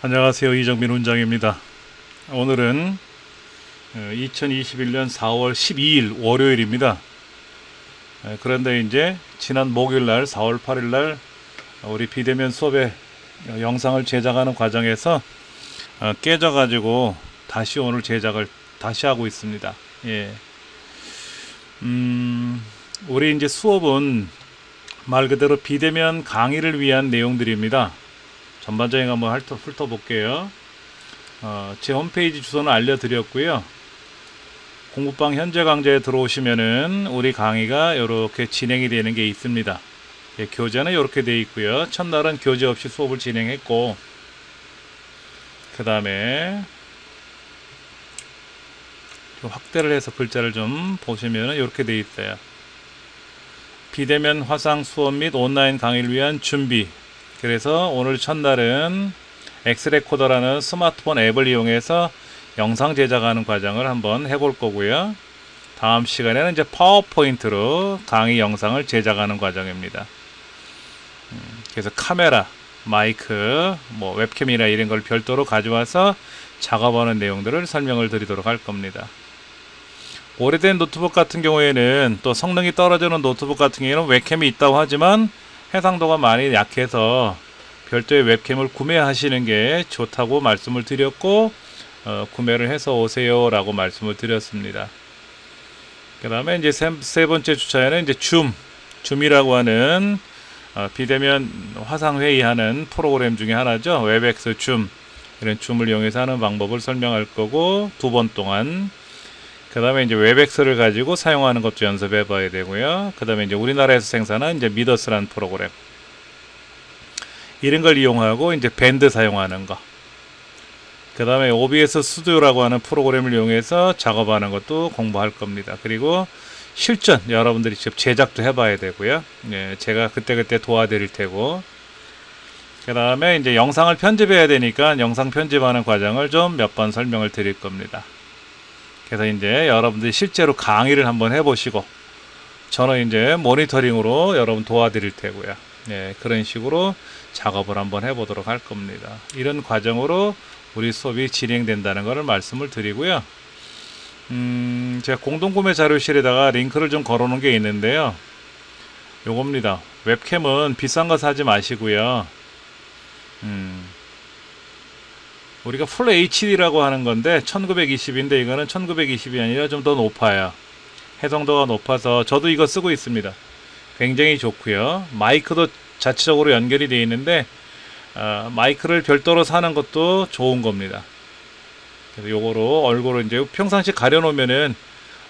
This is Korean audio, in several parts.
안녕하세요. 이정민 원장입니다. 오늘은 2021년 4월 12일 월요일입니다. 그런데 이제 지난 목요일날 4월 8일날 우리 비대면 수업에 영상을 제작하는 과정에서 깨져가지고 다시 오늘 제작을 다시 하고 있습니다. 예. 우리 이제 수업은 말 그대로 비대면 강의를 위한 내용들입니다. 전반적인 거 한번 훑어볼게요. 제 홈페이지 주소는 알려드렸고요. 공부방 현재 강좌에 들어오시면은 우리 강의가 이렇게 진행이 되는 게 있습니다. 예, 교재는 이렇게 되어 있고요. 첫날은 교재 없이 수업을 진행했고, 그 다음에 확대를 해서 글자를 좀 보시면은 이렇게 되어 있어요. 비대면 화상 수업 및 온라인 강의를 위한 준비. 그래서 오늘 첫날은 엑스레코더라는 스마트폰 앱을 이용해서 영상 제작하는 과정을 한번 해볼 거고요. 다음 시간에는 이제 파워포인트로 강의 영상을 제작하는 과정입니다. 그래서 카메라, 마이크, 뭐 웹캠이나 이런 걸 별도로 가져와서 작업하는 내용들을 설명을 드리도록 할 겁니다. 오래된 노트북 같은 경우에는 또 성능이 떨어지는 노트북 같은 경우에는 웹캠이 있다고 하지만 해상도가 많이 약해서 별도의 웹캠을 구매하시는 게 좋다고 말씀을 드렸고, 구매를 해서 오세요 라고 말씀을 드렸습니다. 그 다음에 이제 세 번째 주차에는 이제 줌이라고 하는 비대면 화상회의 하는 프로그램 중에 하나죠. 웹엑스 줌, 이런 줌을 이용해서 하는 방법을 설명할 거고, 2번 동안. 그 다음에 이제 웹엑스를 가지고 사용하는 것도 연습해 봐야 되고요. 그 다음에 이제 우리나라에서 생산한 이제 미더스라는 프로그램, 이런 걸 이용하고 이제 밴드 사용하는 거. 그 다음에 OBS 스튜디오라고 하는 프로그램을 이용해서 작업하는 것도 공부할 겁니다. 그리고 실전 여러분들이 직접 제작도 해 봐야 되고요. 예, 제가 그때그때 도와드릴 테고, 그 다음에 이제 영상을 편집해야 되니까 영상 편집하는 과정을 좀 몇 번 설명을 드릴 겁니다. 그래서 이제 여러분들이 실제로 강의를 한번 해보시고, 저는 이제 모니터링으로 여러분 도와드릴 테고요. 네, 그런 식으로 작업을 한번 해보도록 할 겁니다. 이런 과정으로 우리 수업이 진행된다는 것을 말씀을 드리고요. 제가 공동구매 자료실에다가 링크를 좀 걸어놓은 게 있는데요. 요겁니다. 웹캠은 비싼 거 사지 마시고요. 우리가 풀 HD라고 하는 건데 1920인데 이거는 1920이 아니라 좀 더 높아요. 해상도가 높아서 저도 이거 쓰고 있습니다. 굉장히 좋고요. 마이크도 자체적으로 연결이 되어 있는데 마이크를 별도로 사는 것도 좋은 겁니다. 그래서 요거로 얼굴을 이제 평상시 가려놓으면은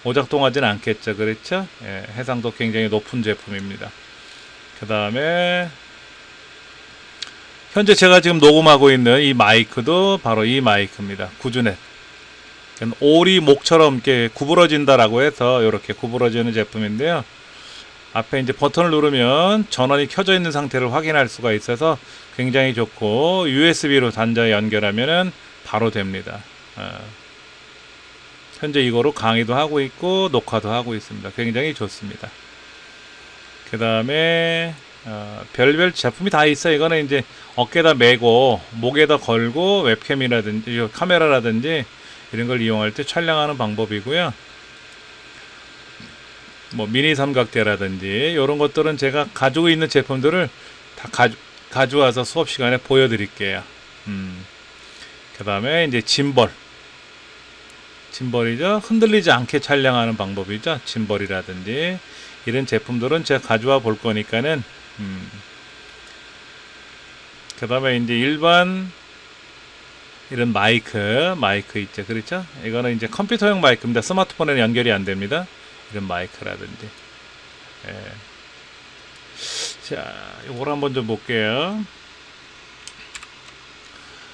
오작동하진 않겠죠, 그렇죠? 예, 해상도 굉장히 높은 제품입니다. 그 다음에 현재 제가 지금 녹음하고 있는 이 마이크도 바로 이 마이크입니다. 구주넷. 오리 목처럼 이렇게 구부러진다라고 해서 이렇게 구부러지는 제품인데요. 앞에 이제 버튼을 누르면 전원이 켜져 있는 상태를 확인할 수가 있어서 굉장히 좋고, USB로 단자 연결하면은 바로 됩니다. 현재 이거로 강의도 하고 있고 녹화도 하고 있습니다. 굉장히 좋습니다. 그 다음에 별별 제품이 다 있어요. 이거는 이제 어깨에다 메고 목에다 걸고 웹캠이라든지 카메라라든지 이런 걸 이용할 때 촬영하는 방법이고요. 뭐 미니 삼각대라든지 이런 것들은 제가 가지고 있는 제품들을 다 가져와서 수업 시간에 보여드릴게요. 그 다음에 이제 짐벌이죠. 흔들리지 않게 촬영하는 방법이죠. 짐벌이라든지 이런 제품들은 제가 가져와 볼 거니까는. 그 다음에 이제 일반 이런 마이크 있죠, 그렇죠? 이거는 이제 컴퓨터용 마이크입니다. 스마트폰에는 연결이 안 됩니다. 이런 마이크라든지. 예. 자, 요걸 한번 좀 볼게요.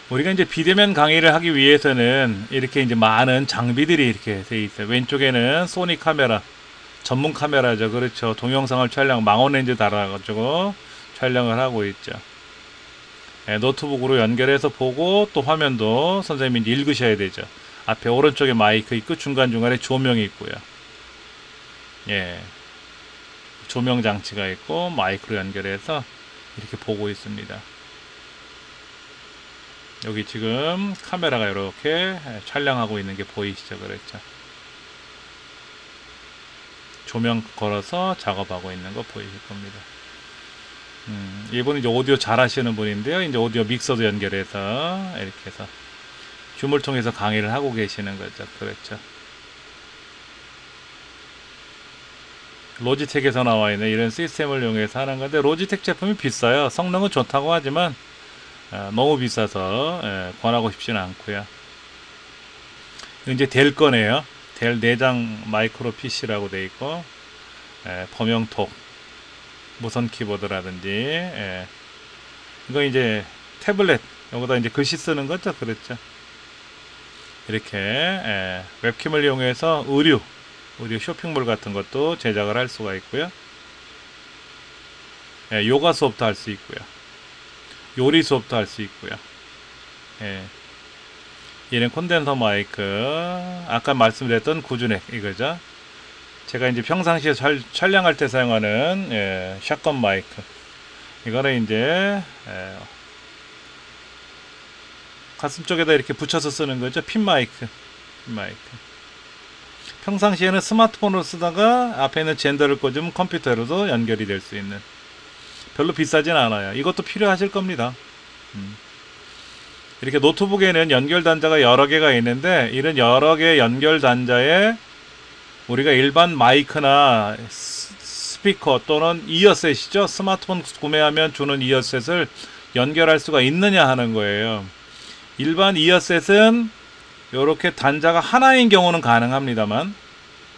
우리가 이제 비대면 강의를 하기 위해서는 이렇게 이제 많은 장비들이 이렇게 돼 있어요. 왼쪽에는 소니 카메라, 전문 카메라죠, 그렇죠? 동영상을 망원 렌즈 달아가지고 촬영을 하고 있죠. 예, 노트북으로 연결해서 보고 또 화면도 선생님이 읽으셔야 되죠. 앞에 오른쪽에 마이크 있고 중간중간에 조명이 있고요. 예, 조명 장치가 있고 마이크로 연결해서 이렇게 보고 있습니다. 여기 지금 카메라가 이렇게 촬영하고 있는 게 보이시죠? 그랬죠? 조명 걸어서 작업하고 있는 거 보이실 겁니다. 이분은 이제 오디오 잘 하시는 분인데요. 이제 오디오 믹서도 연결해서 이렇게 해서 줌을 통해서 강의를 하고 계시는 거죠. 그렇죠. 로지텍에서 나와 있는 이런 시스템을 이용해서 하는 건데, 로지텍 제품이 비싸요. 성능은 좋다고 하지만 너무 비싸서 권하고 싶지는 않고요. 이제 델 거네요. 델 내장 마이크로 PC라고 돼 있고, 범용톡 무선 키보드라든지, 이거 이제 태블릿, 여기다 이제 글씨 쓰는 거죠. 그렇죠. 이렇게 웹캠을 이용해서 의류 쇼핑몰 같은 것도 제작을 할 수가 있고요. 요가 수업도 할 수 있고요. 요리 수업도 할 수 있고요. 얘는 콘덴서 마이크, 아까 말씀드렸던 구준액 이거죠. 제가 이제 평상시에 촬영할 때 사용하는 샷건 마이크, 이거는 이제 가슴 쪽에다 이렇게 붙여서 쓰는 거죠. 핀 마이크. 평상시에는 스마트폰으로 쓰다가 앞에 있는 젠더를 꽂으면 컴퓨터로도 연결이 될 수 있는, 별로 비싸진 않아요. 이것도 필요하실 겁니다. 이렇게 노트북에는 연결 단자가 여러 개가 있는데, 이런 여러 개 연결 단자에 우리가 일반 마이크나 스피커 또는 이어셋이죠. 스마트폰 구매하면 주는 이어셋을 연결할 수가 있느냐 하는 거예요. 일반 이어셋은 이렇게 단자가 하나인 경우는 가능합니다만,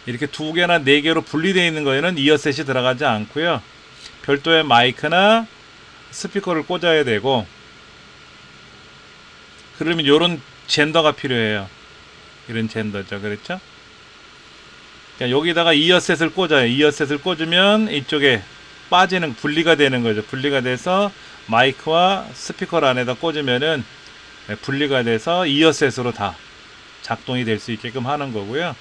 이렇게 두 개나 네 개로 분리되어 있는 거에는 이어셋이 들어가지 않고요. 별도의 마이크나 스피커를 꽂아야 되고, 그러면 이런 젠더가 필요해요. 이런 젠더죠. 그렇죠? 그러니까 여기다가 이어셋을 꽂아요. 이어셋을 꽂으면 이쪽에 빠지는, 분리가 되는 거죠. 분리가 돼서 마이크와 스피커 안에다 꽂으면은 분리가 돼서 이어셋으로 다 작동이 될 수 있게끔 하는 거고요.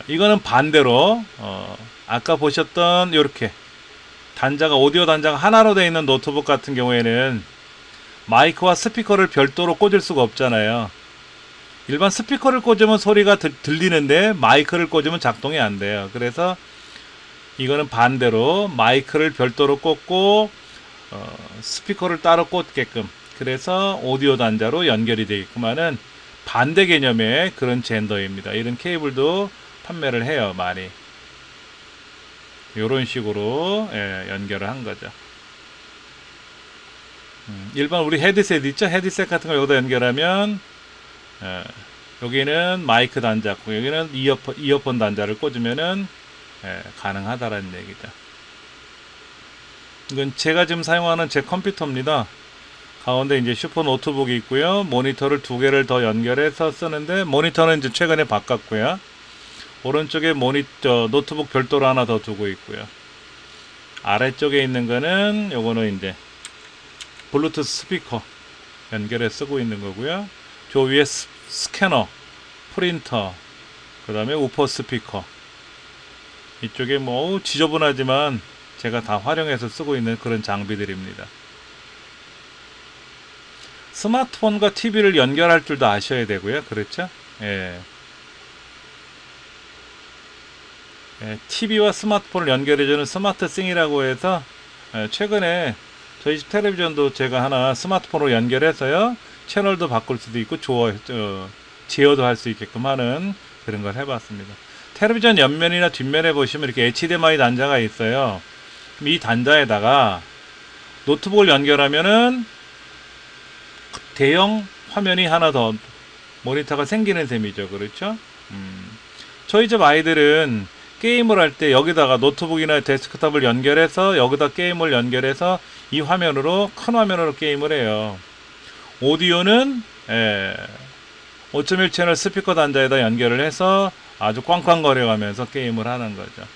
이거는 반대로 아까 보셨던 이렇게 단자가, 오디오 단자가 하나로 되어 있는 노트북 같은 경우에는 마이크와 스피커를 별도로 꽂을 수가 없잖아요. 일반 스피커를 꽂으면 소리가 들리는데 마이크를 꽂으면 작동이 안 돼요. 그래서 이거는 반대로 마이크를 별도로 꽂고 스피커를 따로 꽂게끔, 그래서 오디오 단자로 연결이 되게끔 하는 반대 개념의 그런 젠더입니다. 이런 케이블도 판매를 해요. 많이 이런 식으로 연결을 한 거죠. 일반 우리 헤드셋 있죠? 헤드셋 같은 거 여기다 연결하면 여기는 마이크 단자고 여기는 이어폰 단자를 꽂으면은 가능하다라는 얘기죠. 이건 제가 지금 사용하는 제 컴퓨터입니다. 가운데 이제 슈퍼 노트북이 있고요. 모니터를 두 개를 더 연결해서 쓰는데, 모니터는 이제 최근에 바꿨고요. 오른쪽에 노트북 별도로 하나 더 두고 있고요. 아래쪽에 있는 거는 요거는 이제 블루투스 스피커 연결해 쓰고 있는 거고요. 저 위에 스캐너, 프린터, 그 다음에 우퍼 스피커, 이쪽에 뭐 지저분하지만 제가 다 활용해서 쓰고 있는 그런 장비들입니다. 스마트폰과 TV를 연결할 줄도 아셔야 되고요. 그렇죠? TV와 스마트폰을 연결해주는 스마트싱이라고 해서 최근에 저희 집 텔레비전도 제가 하나 스마트폰으로 연결해서요, 채널도 바꿀 수도 있고 제어도 할 수 있게끔 하는 그런 걸 해봤습니다. 텔레비전 옆면이나 뒷면에 보시면 이렇게 HDMI 단자가 있어요. 이 단자에다가 노트북을 연결하면은 대형 화면이 하나 더, 모니터가 생기는 셈이죠. 그렇죠? 저희 집 아이들은 게임을 할 때 여기다가 노트북이나 데스크탑을 연결해서 여기다 게임을 연결해서 이 화면으로, 큰 화면으로 게임을 해요. 오디오는 5.1 채널 스피커 단자에다 연결을 해서 아주 꽝꽝거려 가면서 게임을 하는 거죠.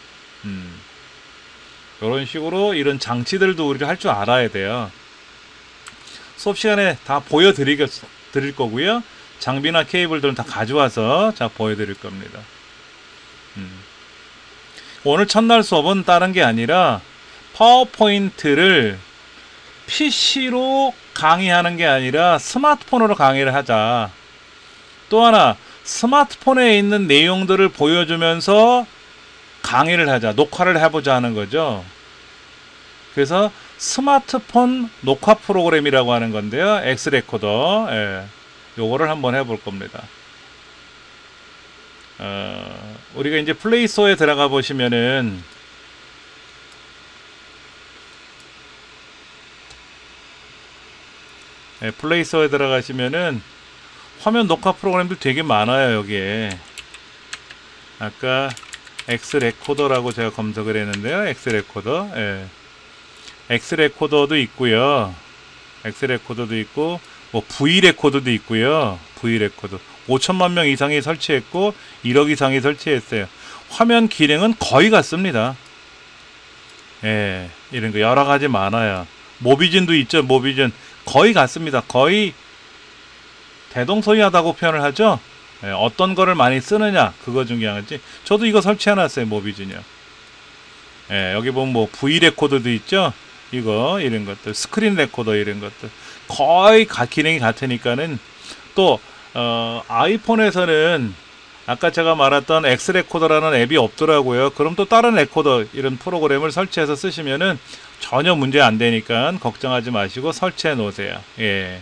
이런 식으로 이런 장치들도 우리가 할 줄 알아야 돼요. 수업 시간에 다 보여드릴 거고요. 장비나 케이블들은 다 가져와서 보여드릴 겁니다. 오늘 첫날 수업은 다른 게 아니라 파워포인트를 PC로 강의하는 게 아니라 스마트폰으로 강의를 하자. 또 하나, 스마트폰에 있는 내용들을 보여주면서 강의를 하자. 녹화를 해보자 하는 거죠. 그래서 스마트폰 녹화 프로그램이라고 하는 건데요. 엑스레코더. 예, 요거를 한번 해볼 겁니다. 우리가 이제 플레이스토어에 들어가 보시면은 플레이스토어에 들어가시면은 화면 녹화 프로그램들 되게 많아요. 여기에 아까 엑스레코더라고 제가 검색을 했는데요. 엑스레코더. 예. 엑스레코더도 있고요. 엑스레코더도 있고 뭐 V레코더도 있고요. V레코더 5천만 명 이상이 설치했고 1억 이상이 설치했어요. 화면 기능은 거의 같습니다. 예, 이런 거 여러 가지 많아요. 모비즌도 있죠. 모비즌 거의 같습니다. 거의 대동소이하다고 표현을 하죠. 예, 어떤 거를 많이 쓰느냐 그거 중요하지. 저도 이거 설치해놨어요. 모비즌이요. 예, 여기 보면 뭐 V레코더도 있죠. 이거 이런 것들 스크린 레코더 이런 것들 거의 기능이 같으니까는 또 아이폰에서는 아까 제가 말했던 엑스레코더라는 앱이 없더라고요. 그럼 또 다른 레코더 이런 프로그램을 설치해서 쓰시면은 전혀 문제 안 되니까 걱정하지 마시고 설치해 놓으세요. 예.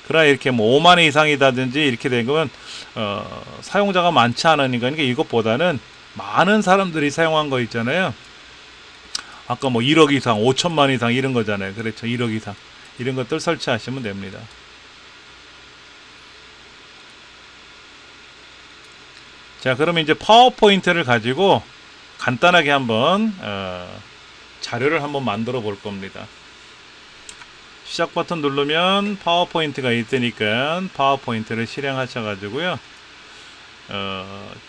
그러나 이렇게 뭐 5만 이상이다든지 이렇게 된 거면 사용자가 많지 않으니까 이것보다는 많은 사람들이 사용한 거 있잖아요. 아까 뭐 1억 이상, 5천만 이상 이런 거잖아요. 그렇죠. 1억 이상 이런 것들 설치하시면 됩니다. 자, 그러면 이제 파워포인트를 가지고 간단하게 한번 자료를 한번 만들어 볼 겁니다. 시작 버튼 누르면 파워포인트가 있으니까 파워포인트를 실행하셔 가지고요.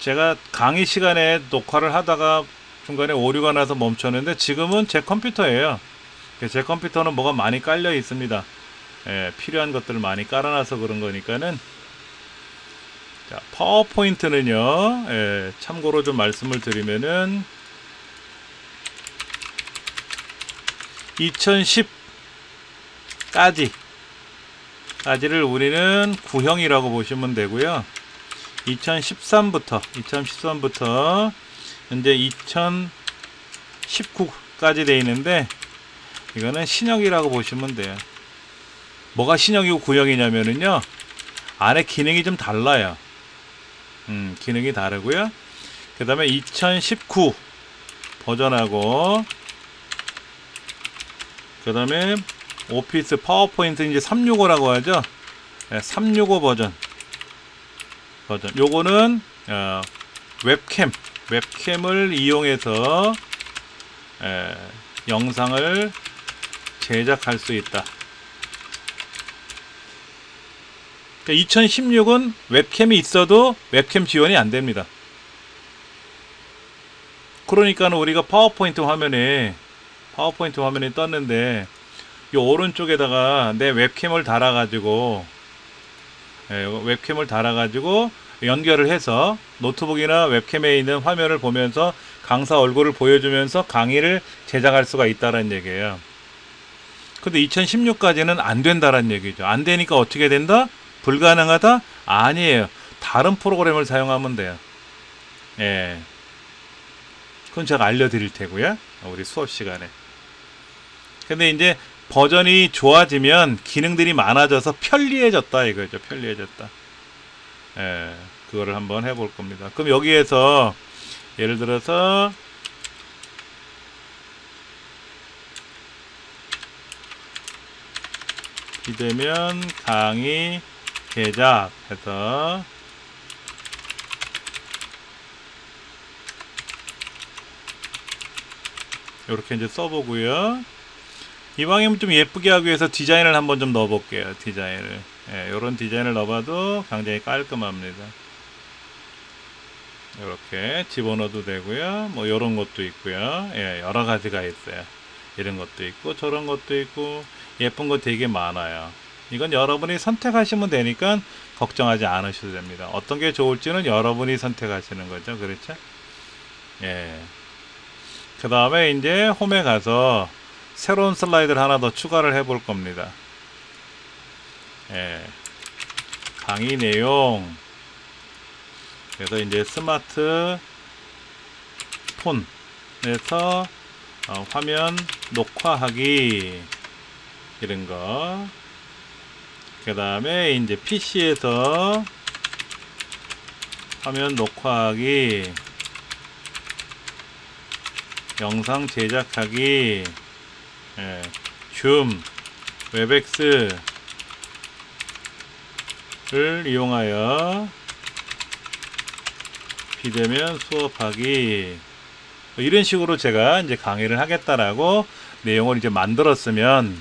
제가 강의 시간에 녹화를 하다가 중간에 오류가 나서 멈췄는데 지금은 제 컴퓨터예요. 제 컴퓨터는 뭐가 많이 깔려 있습니다. 예, 필요한 것들을 많이 깔아놔서 그런 거니까는. 자, 파워포인트는요, 예, 참고로 좀 말씀을 드리면은 2010까지를 우리는 구형이라고 보시면 되고요. 2013부터 현재 2019까지 돼 있는데 이거는 신형이라고 보시면 돼요. 뭐가 신형이고 구형이냐면은요, 안에 기능이 좀 달라요. 기능이 다르고요. 그 다음에 2019 버전하고 그 다음에 오피스 파워포인트 이제 365라고 하죠. 365 버전. 요거는 웹캠을 이용해서 영상을 제작할 수 있다. 2016은 웹캠이 있어도 웹캠 지원이 안 됩니다. 그러니까 우리가 파워포인트 화면에 떴는데 이 오른쪽에다가 내 웹캠을 달아가지고 연결을 해서 노트북이나 웹캠에 있는 화면을 보면서 강사 얼굴을 보여주면서 강의를 제작할 수가 있다는 얘기예요. 근데 2016까지는 안 된다는 얘기죠. 안 되니까 어떻게 된다? 불가능하다? 아니에요. 다른 프로그램을 사용하면 돼요. 예. 그건 제가 알려드릴 테고요. 우리 수업 시간에. 근데 이제 버전이 좋아지면 기능들이 많아져서 편리해졌다 이거죠. 편리해졌다. 예. 그거를 한번 해볼 겁니다. 그럼 여기에서 예를 들어서 비대면 강의 제작해서 이렇게 이제 써보고요. 이왕이면 좀 예쁘게 하기 위해서 디자인을 한번 좀 넣어볼게요. 디자인을. 예, 이런 디자인을 넣어봐도 굉장히 깔끔합니다. 이렇게 집어넣어도 되고요. 뭐 이런 것도 있고요. 예, 여러 가지가 있어요. 이런 것도 있고 저런 것도 있고 예쁜 거 되게 많아요. 이건 여러분이 선택하시면 되니까 걱정하지 않으셔도 됩니다. 어떤 게 좋을지는 여러분이 선택하시는 거죠. 그렇죠? 예. 그 다음에 이제 홈에 가서 새로운 슬라이드를 하나 더 추가를 해 볼 겁니다. 예. 강의 내용. 그래서 이제 스마트폰에서 화면 녹화하기 이런 거. 그 다음에 이제 PC에서 화면 녹화하기, 영상 제작하기, 예, 줌, 웹엑스를 이용하여 비대면 수업하기, 이런 식으로 제가 이제 강의를 하겠다라고 내용을 이제 만들었으면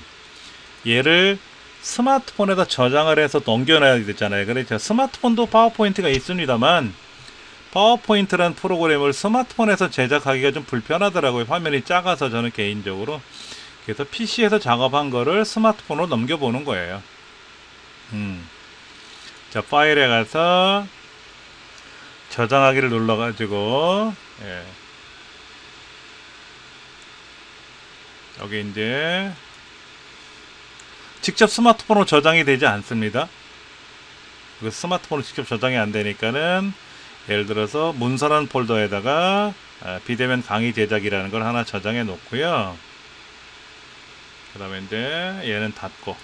얘를 스마트폰에다 저장을 해서 넘겨놔야 되잖아요. 그렇죠. 스마트폰도 파워포인트가 있습니다만 파워포인트란 프로그램을 스마트폰에서 제작하기가 좀 불편하더라고요. 화면이 작아서 저는 개인적으로. 그래서 PC에서 작업한 거를 스마트폰으로 넘겨보는 거예요. 자, 파일에 가서 저장하기를 눌러가지고, 예. 여기 이제 직접 스마트폰으로 저장이 되지 않습니다. 그 스마트폰으로 직접 저장이 안 되니까는 예를 들어서 문서란 폴더에다가 비대면 강의 제작이라는 걸 하나 저장해 놓고요. 그 다음에 이제 얘는 닫고,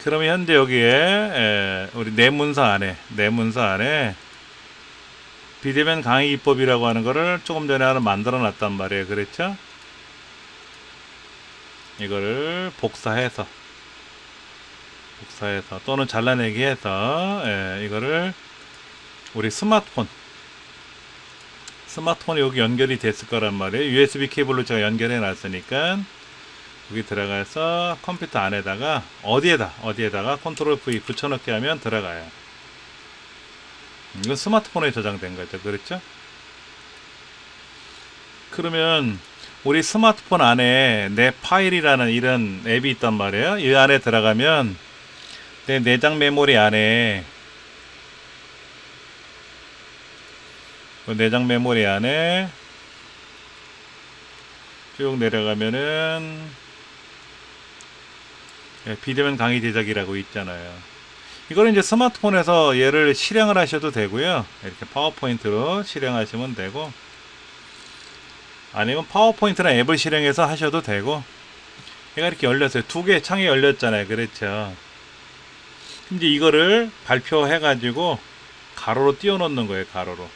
그러면 현재 여기에 우리 내 문서 안에 비대면 강의 기법이라고 하는 거를 조금 전에 하나 만들어 놨단 말이에요. 그렇죠? 이거를 복사해서 또는 잘라내기 해서, 이거를 우리 스마트폰에 여기 연결이 됐을 거란 말이에요. USB 케이블로 제가 연결해 놨으니까 여기 들어가서 컴퓨터 안에다가 어디에다가 컨트롤 V 붙여넣기 하면 들어가요. 이건 스마트폰에 저장된 거죠. 그렇죠? 그러면 우리 스마트폰 안에 내 파일이라는 이런 앱이 있단 말이에요. 이 안에 들어가면 내 내장 메모리 안에 쭉 내려가면은 비대면 강의 제작이라고 있잖아요. 이거는 이제 스마트폰에서 얘를 실행을 하셔도 되고요. 이렇게 파워포인트로 실행하시면 되고, 아니면 파워포인트나 앱을 실행해서 하셔도 되고. 얘가 이렇게 열렸어요. 두 개의 창이 열렸잖아요. 그렇죠. 이제 이거를 발표해 가지고 가로로 띄워 놓는 거예요. 가로로.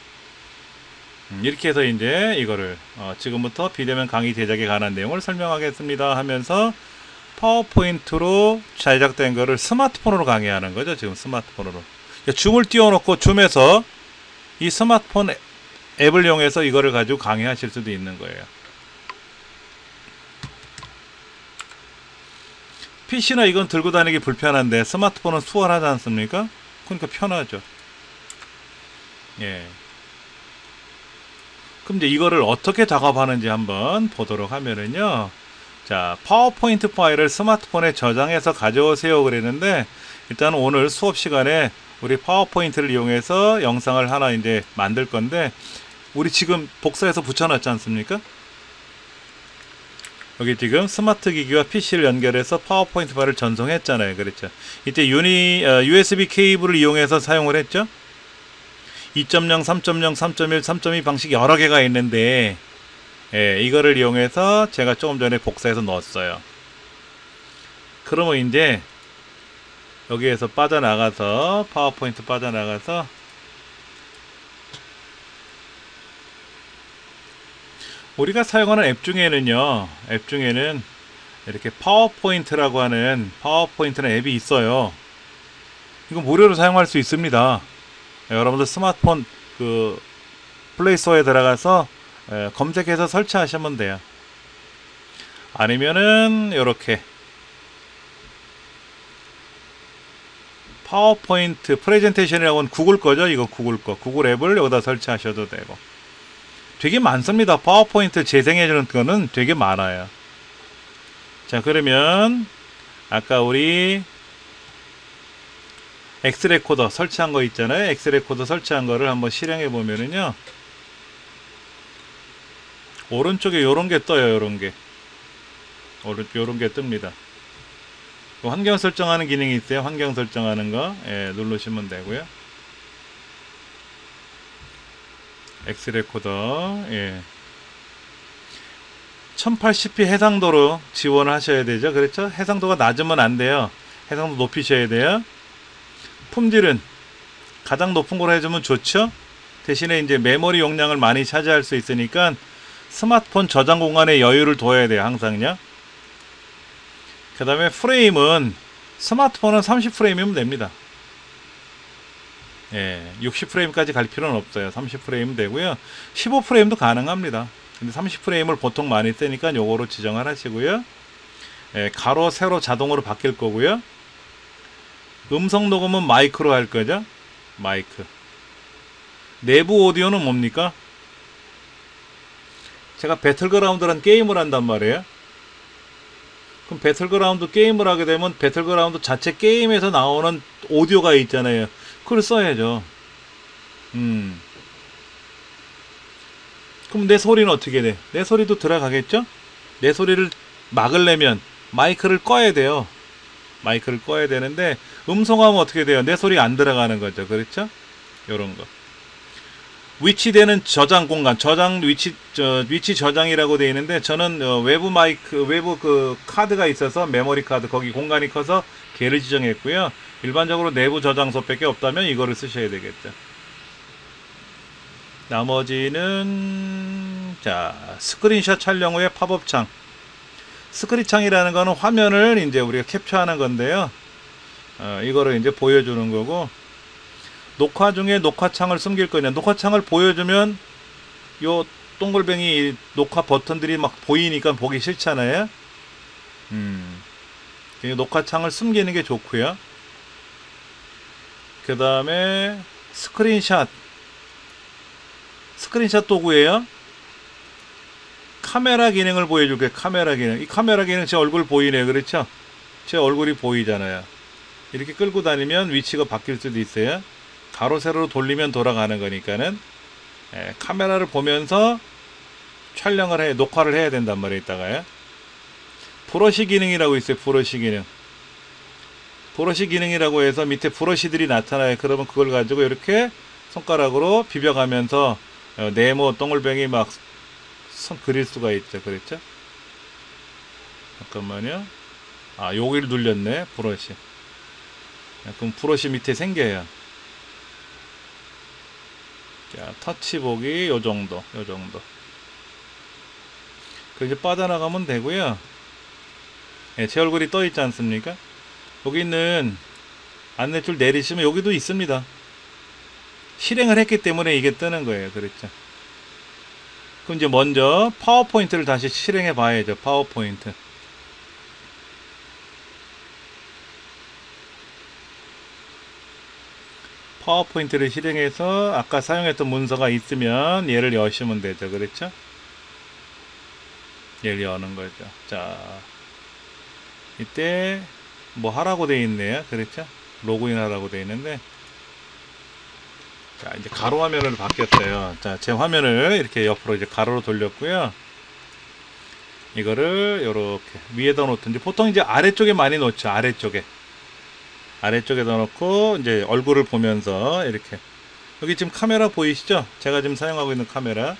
이렇게 해서 이제 이거를 지금부터 비대면 강의 제작에 관한 내용을 설명하겠습니다 하면서 파워포인트로 제작된 거를 스마트폰으로 강의하는 거죠. 지금 스마트폰으로 줌을 띄워 놓고 줌에서 이 스마트폰 앱을 이용해서 이거를 가지고 강의하실 수도 있는 거예요. PC나 이건 들고 다니기 불편한데 스마트폰은 수월하지 않습니까? 그러니까 편하죠. 예. 그럼 이제 이거를 어떻게 작업하는지 한번 보도록 하면은요. 자, 파워포인트 파일을 스마트폰에 저장해서 가져오세요 그랬는데, 일단 오늘 수업 시간에 우리 파워포인트를 이용해서 영상을 하나 이제 만들 건데, 우리 지금 복사해서 붙여놨지 않습니까? 여기 지금 스마트 기기와 PC를 연결해서 파워포인트 파일을 전송했잖아요. 그렇죠. 이때 USB 케이블을 이용해서 사용을 했죠. 2.0, 3.0, 3.1, 3.2 방식 여러 개가 있는데, 이거를 이용해서 제가 조금 전에 복사해서 넣었어요. 그러면 이제 여기에서 빠져나가서 파워포인트 빠져나가서 우리가 사용하는 앱 중에는 이렇게 파워포인트라고 하는 파워포인트는 앱이 있어요. 이거 무료로 사용할 수 있습니다. 여러분들 스마트폰 그 플레이스토어에 들어가서 검색해서 설치하시면 돼요. 아니면은 이렇게 파워포인트 프레젠테이션이라고 하는 구글 거죠. 이거 구글 거. 구글 앱을 여기다 설치하셔도 되고. 되게 많습니다. 파워포인트 재생해주는 거는 되게 많아요. 자, 그러면 아까 우리 엑스레코더 설치한 거 있잖아요. 엑스레코더 설치한 거를 한번 실행해 보면은요. 오른쪽에 요런 게 떠요. 요런 게. 요런 게 뜹니다. 환경 설정하는 기능이 있어요. 환경 설정하는 거. 예, 누르시면 되고요. 엑스레코더. 예. 1080p 해상도로 지원을 하셔야 되죠. 그렇죠? 해상도가 낮으면 안 돼요. 해상도 높이셔야 돼요. 품질은 가장 높은 걸로 해주면 좋죠. 대신에 이제 메모리 용량을 많이 차지할 수 있으니까 스마트폰 저장 공간에 여유를 둬야 돼요. 항상요. 그 다음에 프레임은 스마트폰은 30프레임이면 됩니다. 예, 60프레임까지 갈 필요는 없어요. 30프레임 되고요. 15프레임도 가능합니다. 근데 30프레임을 보통 많이 쓰니까 요거로 지정을 하시고요. 예, 가로 세로 자동으로 바뀔 거고요. 음성 녹음은 마이크로 할 거죠. 마이크. 내부 오디오는 뭡니까? 제가 배틀그라운드란 게임을 한단 말이에요. 그럼 배틀그라운드 게임을 하게 되면 배틀그라운드 자체 게임에서 나오는 오디오가 있잖아요. 그걸 써야죠. 그럼 내 소리는 어떻게 돼? 내 소리도 들어가겠죠? 내 소리를 막으려면 마이크를 꺼야 돼요. 마이크를 꺼야 되는데 음성하면 어떻게 돼요? 내 소리가 안 들어가는 거죠. 그렇죠? 요런 거. 위치되는 저장 공간, 위치 저장이라고 되어 있는데 저는 외부 마이크, 외부 그 카드가 있어서 메모리 카드 거기 공간이 커서 걔를 지정했고요. 일반적으로 내부 저장소밖에 없다면 이거를 쓰셔야 되겠죠. 나머지는 자 스크린샷 촬영 후에 팝업 창. 스크린 창이라는 거는 화면을 이제 우리가 캡처하는 건데요. 이거를 이제 보여주는 거고. 녹화 중에 녹화창을 숨길 거냐. 녹화창을 보여주면 요 동글뱅이 녹화 버튼들이 막 보이니까 보기 싫잖아요. 녹화창을 숨기는 게 좋고요. 그 다음에 스크린샷 도구예요. 카메라 기능을 보여줄게요. 카메라 기능. 이 카메라 기능 제 얼굴 보이네요. 그렇죠? 제 얼굴이 보이잖아요. 이렇게 끌고 다니면 위치가 바뀔 수도 있어요. 가로 세로로 돌리면 돌아가는 거니까는 카메라를 보면서 녹화를 해야 된단 말이에요. 이따가요. 브러쉬 기능이라고 있어요. 브러쉬 기능. 브러쉬 기능이라고 해서 밑에 브러쉬들이 나타나요. 그러면 그걸 가지고 이렇게 손가락으로 비벼가면서 네모 동글뱅이 막 그릴 수가 있죠. 그렇죠? 잠깐만요. 아, 여기를 눌렸네. 브러쉬. 그럼 브러쉬 밑에 생겨요. 자, 터치 보기 요정도. 그렇게 빠져나가면 되고요. 예, 제 얼굴이 떠 있지 않습니까? 여기 있는 안내줄 내리시면 여기도 있습니다. 실행을 했기 때문에 이게 뜨는 거예요. 그렇죠? 그럼 이제 먼저 파워포인트를 다시 실행해 봐야죠. 파워포인트. 파워포인트를 실행해서 아까 사용했던 문서가 있으면 얘를 여시면 되죠. 그렇죠? 얘를 여는 거죠. 자, 이때 뭐 하라고 되어 있네요. 그렇죠? 로그인 하라고 되어 있는데, 자, 이제 가로 화면으로 바뀌었어요. 자, 제 화면을 이렇게 옆으로 이제 가로로 돌렸고요. 이거를 이렇게 위에다 놓든지, 보통 이제 아래쪽에 많이 놓죠. 아래쪽에다 놓고 이제 얼굴을 보면서 이렇게. 여기 지금 카메라 보이시죠? 제가 지금 사용하고 있는 카메라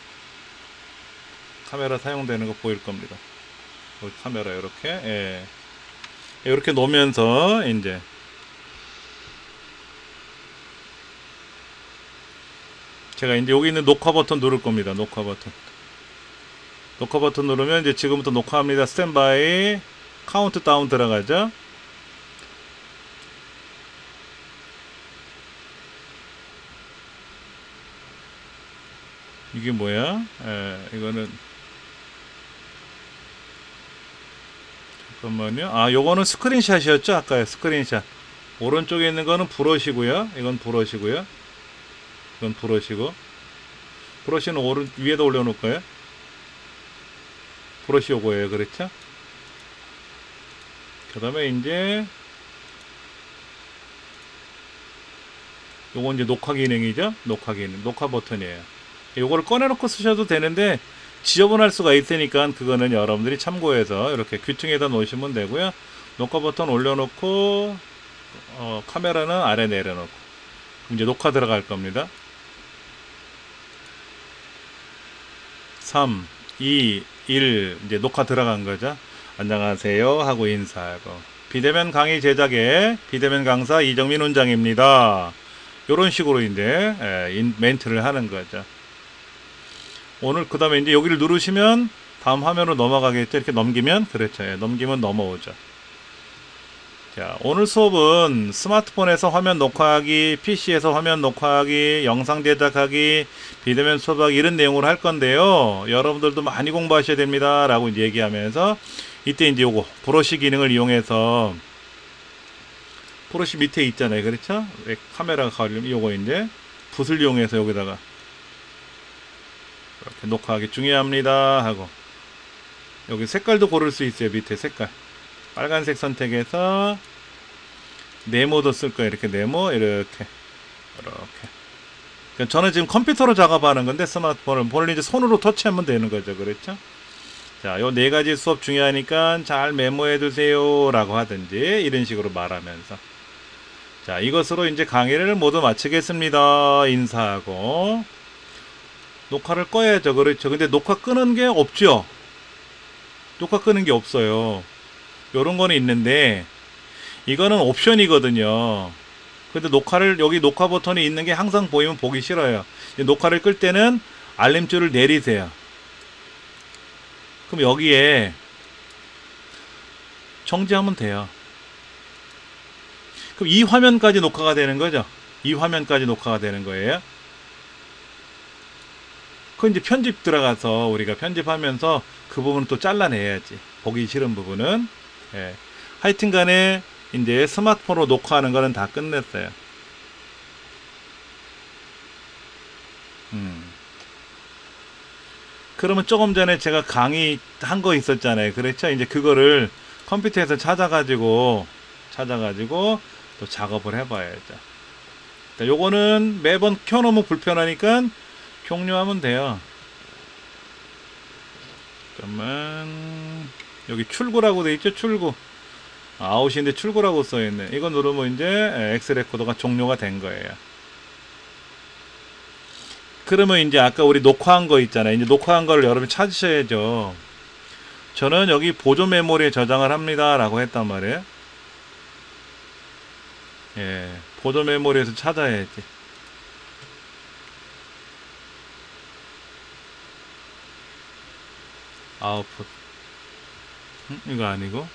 사용되는 거 보일 겁니다. 여기 카메라 이렇게, 예. 이렇게 놓으면서 이제 제가 이제 여기 있는 녹화 버튼 누를 겁니다. 녹화 버튼 누르면 이제 지금부터 녹화합니다. 스탠바이 카운트 다운 들어가죠. 이게 뭐야? 이거는 잠깐만요. 아, 요거는 스크린샷이었죠? 아까요. 스크린샷. 오른쪽에 있는 거는 브러쉬고요. 이건 브러쉬고요. 이건 브러쉬고. 브러쉬는 위에다 올려놓을까요? 브러쉬 요거예요. 그렇죠? 그 다음에 이제 요건 이제 녹화 기능이죠? 녹화 기능. 녹화 버튼이에요. 요거를 꺼내놓고 쓰셔도 되는데 지저분할 수가 있으니까 그거는 여러분들이 참고해서 이렇게 귀퉁이에다 놓으시면 되고요. 녹화 버튼 올려놓고 카메라는 아래 내려놓고 이제 녹화 들어갈 겁니다. 3, 2, 1 이제 녹화 들어간 거죠. 안녕하세요 하고 인사하고 비대면 강의 제작의 비대면 강사 이정민 원장입니다. 요런 식으로 이제 멘트를 하는 거죠. 오늘 그 다음에 이제 여기를 누르시면 다음 화면으로 넘어가겠죠. 이렇게 넘기면 그렇죠. 넘기면 넘어오죠. 자, 오늘 수업은 스마트폰에서 화면 녹화하기, PC에서 화면 녹화하기, 영상 제작하기, 비대면 수업하기 이런 내용으로 할 건데요. 여러분들도 많이 공부하셔야 됩니다. 라고 이제 얘기하면서 이때 이제 요거 브러쉬 기능을 이용해서 브러쉬 밑에 있잖아요. 그렇죠? 카메라가 가리면 요거 이제 붓을 이용해서 여기다가 이렇게 녹화하기 중요합니다 하고 여기 색깔도 고를 수 있어요. 밑에 색깔 빨간색 선택해서 네모도 쓸 거예요. 이렇게 네모 이렇게 그러니까 저는 지금 컴퓨터로 작업하는 건데 스마트폰을 이제 손으로 터치하면 되는 거죠. 그렇죠? 자, 요 네 가지 수업 중요하니까 잘 메모해 두세요 라고 하든지 이런 식으로 말하면서 자, 이것으로 이제 강의를 모두 마치겠습니다 인사하고 녹화를 꺼야죠. 그렇죠. 근데 녹화 끄는 게 없죠. 녹화 끄는 게 없어요. 요런 거는 있는데 이거는 옵션이거든요. 근데 녹화를 여기 녹화 버튼이 있는 게 항상 보이면 보기 싫어요. 녹화를 끌 때는 알림줄을 내리세요. 그럼 여기에 정지하면 돼요. 그럼 이 화면까지 녹화가 되는 거죠. 이 화면까지 녹화가 되는 거예요. 그 이제 편집 들어가서 우리가 편집하면서 그 부분은 또 잘라내야지. 보기 싫은 부분은. 예. 하여튼 간에 이제 스마트폰으로 녹화하는 거는 다 끝냈어요. 그러면 조금 전에 제가 강의 한 거 있었잖아요. 그렇죠? 이제 그거를 컴퓨터에서 찾아가지고 또 작업을 해봐야죠. 요거는 매번 켜놓으면 불편하니까 종료하면 돼요. 잠깐만 여기 출구라고 돼 있죠. 출구 아웃인데 출구라고 써있네. 이거 누르면 이제 엑스레코더가 종료가 된 거예요. 그러면 이제 아까 우리 녹화한 거 있잖아요. 이제 녹화한 거를 여러분이 찾으셔야죠. 저는 여기 보조 메모리에 저장을 합니다 라고 했단 말이에요. 예, 보조 메모리에서 찾아야지. 아웃풋 이거 아니고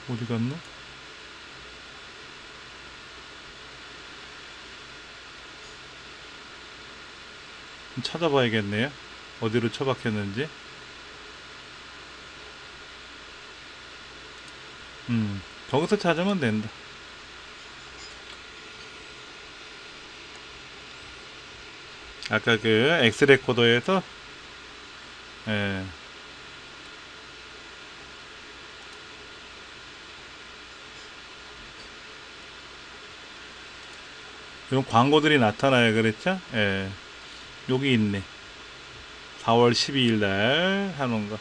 어디 갔노? 찾아봐야겠네요. 어디로 처박혔는지. 거기서 찾으면 된다. 아까 그 엑스레코더에서 이런 광고들이 나타나요. 그랬죠? 예. 여기 있네. 4월 12일 날 하는 거.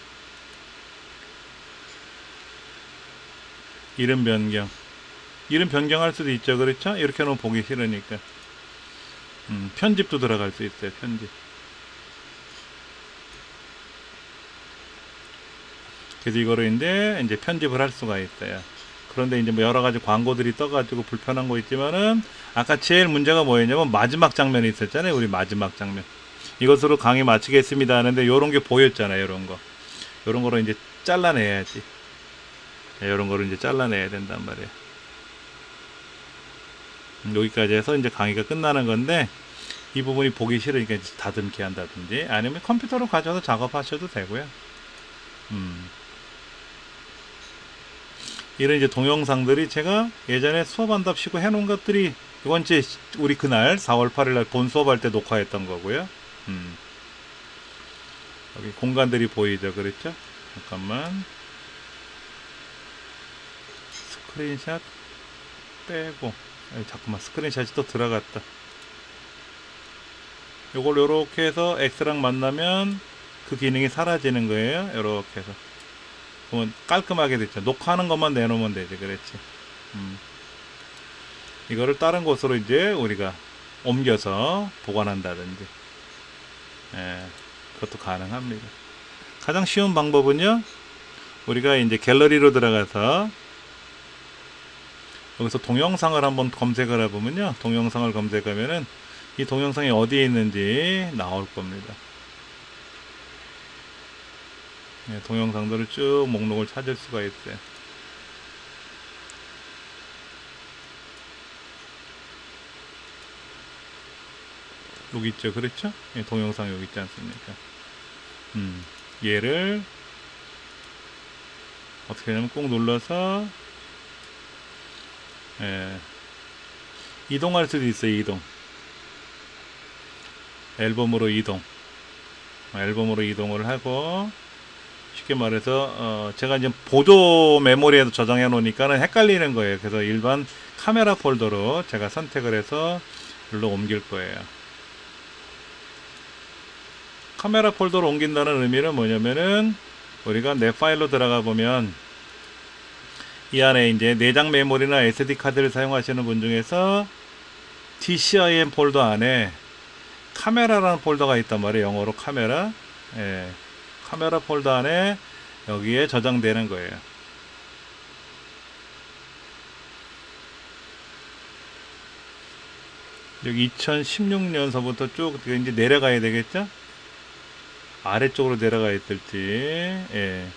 이름 변경. 이름 변경할 수도 있죠. 그렇죠? 이렇게 놓으면 보기 싫으니까. 편집도 들어갈 수 있어요. 편집. 그래서 이거를 이제 편집을 할 수가 있어요. 그런데 이제 뭐 여러 가지 광고들이 떠가지고 불편한 거 있지만은 아까 제일 문제가 뭐였냐면 마지막 장면이 있었잖아요. 우리 마지막 장면. 이것으로 강의 마치겠습니다 하는데 요런 게 보였잖아요. 요런 거. 요런 거로 이제 잘라내야지. 요런 거를 이제 잘라내야 된단 말이에요. 여기까지 해서 이제 강의가 끝나는 건데 이 부분이 보기 싫으니까 다듬기 한다든지 아니면 컴퓨터로 가져와서 작업하셔도 되고요. 이런 이제 동영상들이 제가 예전에 수업한답시고 해놓은 것들이 이건 이제 우리 그날 4월 8일날 본 수업할 때 녹화했던 거고요. 여기 공간들이 보이죠. 그랬죠? 잠깐만 스크린샷 빼고 잠깐만, 스크린샷이 또 들어갔다. 요걸 요렇게 해서 X랑 만나면 그 기능이 사라지는 거예요. 요렇게 해서. 그러면 깔끔하게 됐죠. 녹화하는 것만 내놓으면 되지. 그렇지. 이거를 다른 곳으로 이제 우리가 옮겨서 보관한다든지, 예, 그것도 가능합니다. 가장 쉬운 방법은요, 우리가 이제 갤러리로 들어가서 여기서 동영상을 한번 검색을 해보면요, 동영상을 검색하면은 이 동영상이 어디에 있는지 나올 겁니다. 예, 동영상들을 쭉 목록을 찾을 수가 있어요. 여기 있죠. 그렇죠? 예, 동영상 여기 있지 않습니까? 얘를 어떻게 하냐면 꼭 눌러서, 예, 이동할 수도 있어요. 이동, 앨범으로 앨범으로 이동을 하고, 쉽게 말해서 제가 이제 보조 메모리에도 저장해 놓으니까는 헷갈리는 거예요. 그래서 일반 카메라 폴더로 제가 선택을 해서 일로 옮길 거예요. 카메라 폴더로 옮긴다는 의미는 뭐냐면은, 우리가 내 파일로 들어가 보면 이 안에 이제 내장 메모리나 SD 카드를 사용하시는 분 중에서 DCIM 폴더 안에 카메라라는 폴더가 있단 말이에요. 영어로 카메라. 예, 카메라 폴더 안에 여기에 저장되는 거예요. 여기 2016년서부터 쭉 이제 내려가야 되겠죠? 아래쪽으로 내려가 있을지. 예.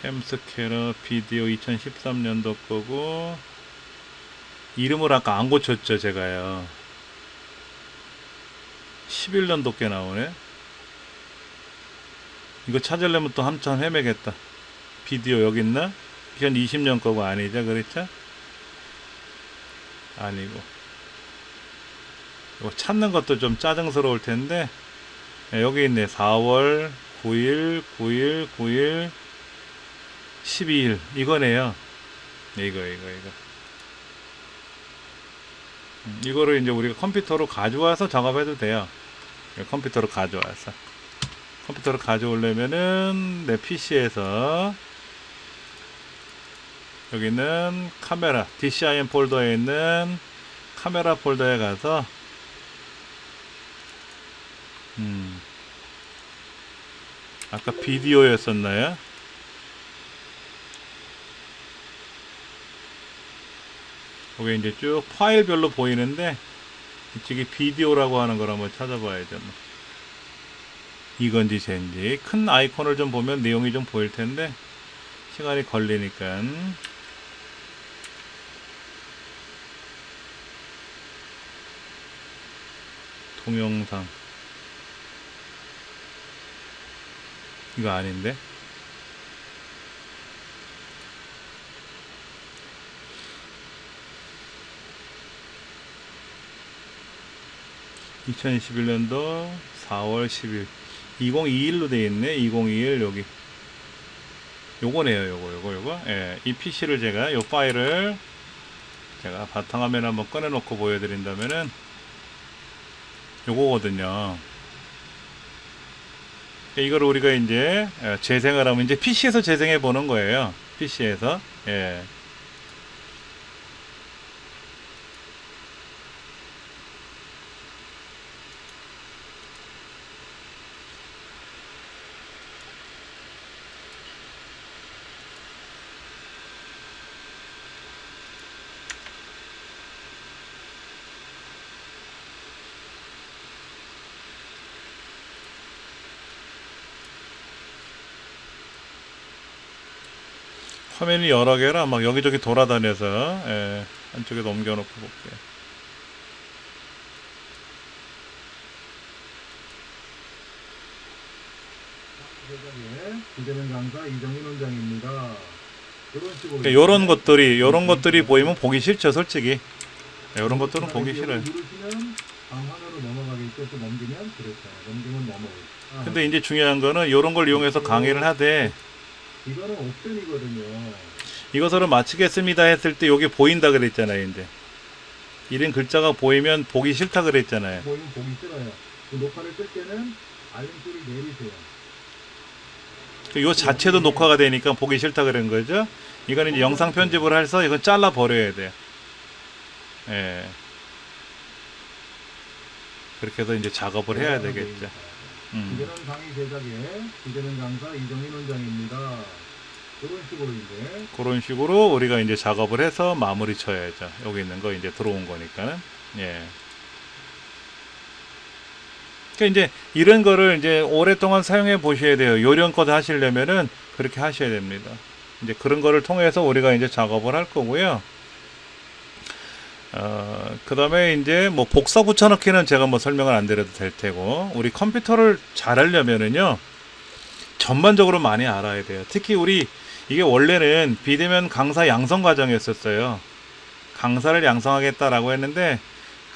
캠스캐러 비디오 2013년도 거고, 이름을 아까 안 고쳤죠 제가요. 11년도 꽤 나오네. 이거 찾으려면 또 한참 헤매겠다. 비디오 여기 있나? 2020년 거고 아니죠, 그렇죠? 아니고. 이거 찾는 것도 좀 짜증스러울 텐데, 네, 여기 있네. 4월 9일 9일 9일 12일 이거네요. 이거 이거를 이제 우리가 컴퓨터로 가져와서 작업해도 돼요. 컴퓨터로 가져와서, 컴퓨터로 가져오려면은 내 PC에서 여기 있는 카메라 DCIM 폴더에 있는 카메라 폴더에 가서, 아까 비디오였었나요? 여기 이제 쭉 파일별로 보이는데, 이쪽에 비디오라고 하는 걸 한번 찾아봐야죠. 이건지 쟤인지. 큰 아이콘을 좀 보면 내용이 좀 보일 텐데 시간이 걸리니까. 동영상 이거 아닌데? (2021년도 4월 10일) 2021로 되어 있네. 2021 여기 요거네요. 요거 예, 이 PC를 제가 요 파일을 제가 바탕화면 한번 꺼내 놓고 보여드린다면은 요거거든요. 이걸 우리가 이제 재생을 하면 이제 PC에서 재생해 보는 거예요. PC에서. 예. 화면이 여러 개라 막 여기저기 돌아다녀서, 예, 한쪽에 넘겨놓고 볼게요. 부대면 강사 이정민 원장입니다. 그러니까 요런 것들이 보이면 보기 싫죠, 솔직히. 요런 것들은 보기 싫어요. 누르시면 방화면으로 넘어가겠죠. 또 넘기면 그렇죠. 넘기면 넘어가요. 근데 이제 중요한 거는 요런 걸 이용해서 강의를 하되, 이거는 옵션이거든요. 이것으로 마치겠습니다 했을 때 여기 보인다 그랬잖아요. 이제 이런 글자가 보이면 보기 싫다 그랬잖아요. 보이면 보기 싫어요. 그 녹화를 끌 때는 알림소리를 내리세요. 요 자체도 녹화가 되니까 보기 싫다 그런 거죠. 이거는 이제 영상 편집을 해서 이건 잘라 버려야 돼요. 예. 그렇게 해서 이제 작업을 해야 되겠죠. 비대면 강의 제작에 비대면 강사 이정인 원장입니다. 그런 식으로 이제 그런 식으로 우리가 이제 작업을 해서 마무리 쳐야죠. 여기 있는 거 이제 들어온 거니까는. 예. 그러니까 이제 이런 거를 이제 오랫동안 사용해 보셔야 돼요. 요령껏 하시려면은 그렇게 하셔야 됩니다. 이제 그런 거를 통해서 우리가 이제 작업을 할 거고요. 그 다음에 이제 뭐 복사 붙여넣기는 제가 뭐 설명을 안 드려도 될 테고, 우리 컴퓨터를 잘 하려면은요, 전반적으로 많이 알아야 돼요. 특히 우리 이게 원래는 비대면 강사 양성 과정이었었어요. 강사를 양성하겠다라고 했는데,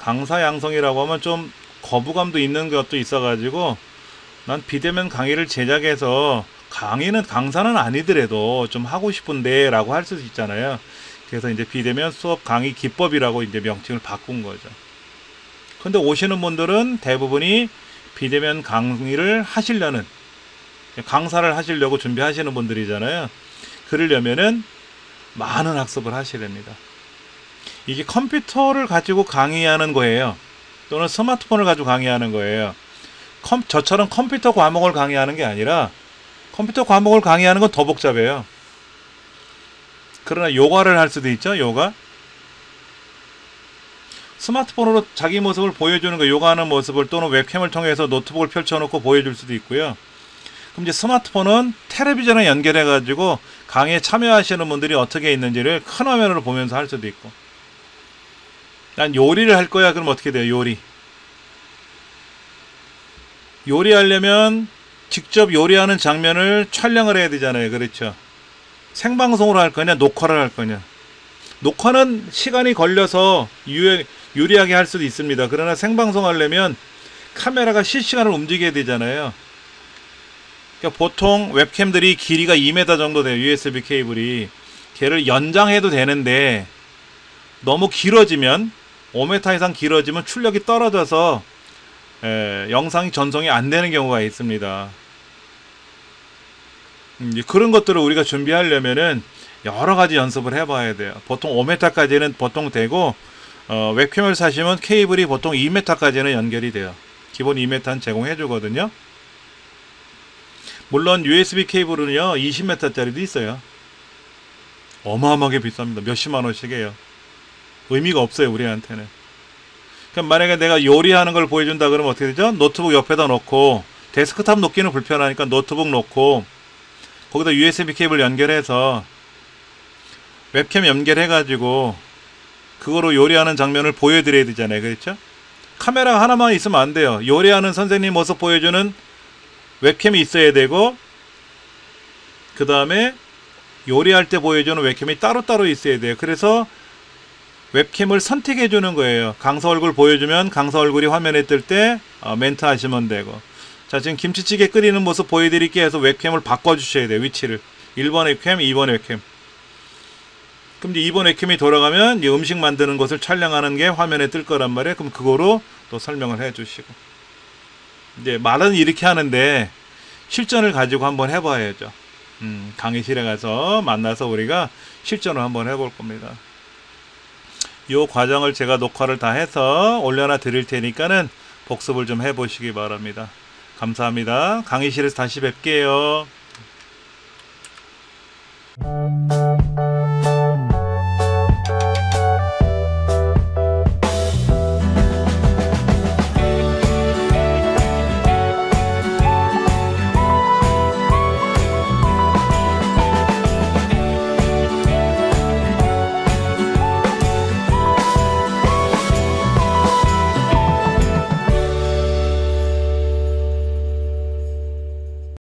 강사 양성이라고 하면 좀 거부감도 있는 것도 있어가지고, 난 비대면 강의를 제작해서 강사는 아니더라도 좀 하고 싶은데 라고 할 수도 있잖아요. 그래서 이제 비대면 수업 강의 기법이라고 이제 명칭을 바꾼 거죠. 근데 오시는 분들은 대부분이 비대면 강의를 하시려는, 강사를 하시려고 준비하시는 분들이잖아요. 그러려면은 많은 학습을 하셔야 됩니다. 이게 컴퓨터를 가지고 강의하는 거예요. 또는 스마트폰을 가지고 강의하는 거예요. 저처럼 컴퓨터 과목을 강의하는 게 아니라, 컴퓨터 과목을 강의하는 건 더 복잡해요. 그러나 요가를 할 수도 있죠. 요가. 스마트폰으로 자기 모습을 보여주는 거, 요가하는 모습을, 또는 웹캠을 통해서 노트북을 펼쳐놓고 보여줄 수도 있고요. 그럼 이제 스마트폰은 텔레비전에 연결해 가지고 강의에 참여하시는 분들이 어떻게 있는지를 큰 화면으로 보면서 할 수도 있고. 난 요리를 할 거야. 그럼 어떻게 돼요? 요리하려면 직접 요리하는 장면을 촬영을 해야 되잖아요. 그렇죠? 생방송으로 할 거냐, 녹화를 할 거냐. 녹화는 시간이 걸려서 유리하게 할 수도 있습니다. 그러나 생방송 하려면 카메라가 실시간으로 움직여야 되잖아요. 그러니까 보통 웹캠들이 길이가 2m 정도 돼요. USB 케이블이. 걔를 연장해도 되는데 너무 길어지면, 5m 이상 길어지면 출력이 떨어져서 영상이 전송이 안 되는 경우가 있습니다. 그런 것들을 우리가 준비하려면은 여러 가지 연습을 해봐야 돼요. 보통 5m까지는 보통 되고, 웹캠을 사시면 케이블이 보통 2m까지는 연결이 돼요. 기본 2m는 제공해 주거든요. 물론 USB 케이블은요 20m짜리도 있어요. 어마어마하게 비쌉니다. 몇십만 원씩 해요. 의미가 없어요, 우리한테는. 그럼 만약에 내가 요리하는 걸 보여준다 그러면 어떻게 되죠? 노트북 옆에다 놓고, 데스크탑 놓기는 불편하니까 노트북 놓고 거기다 USB 케이블 연결해서 웹캠 연결해가지고 그거로 요리하는 장면을 보여드려야 되잖아요. 그렇죠? 카메라 하나만 있으면 안 돼요. 요리하는 선생님 모습 보여주는 웹캠이 있어야 되고, 그 다음에 요리할 때 보여주는 웹캠이 따로따로 있어야 돼요. 그래서 웹캠을 선택해 주는 거예요. 강사 얼굴 보여주면 강사 얼굴이 화면에 뜰 때 멘트 하시면 되고, 자 지금 김치찌개 끓이는 모습 보여드릴게요 해서 웹캠을 바꿔주셔야 돼요. 위치를 1번 웹캠, 2번 웹캠. 그럼 이제 2번 웹캠이 돌아가면 이제 음식 만드는 것을 촬영하는 게 화면에 뜰 거란 말이에요. 그럼 그거로 또 설명을 해 주시고, 이제 말은 이렇게 하는데 실전을 가지고 한번 해봐야죠. 강의실에 가서 만나서 우리가 실전을 한번 해볼 겁니다. 이 과정을 제가 녹화를 다 해서 올려놔 드릴 테니까는 복습을 좀 해보시기 바랍니다. 감사합니다. 강의실에서 다시 뵐게요.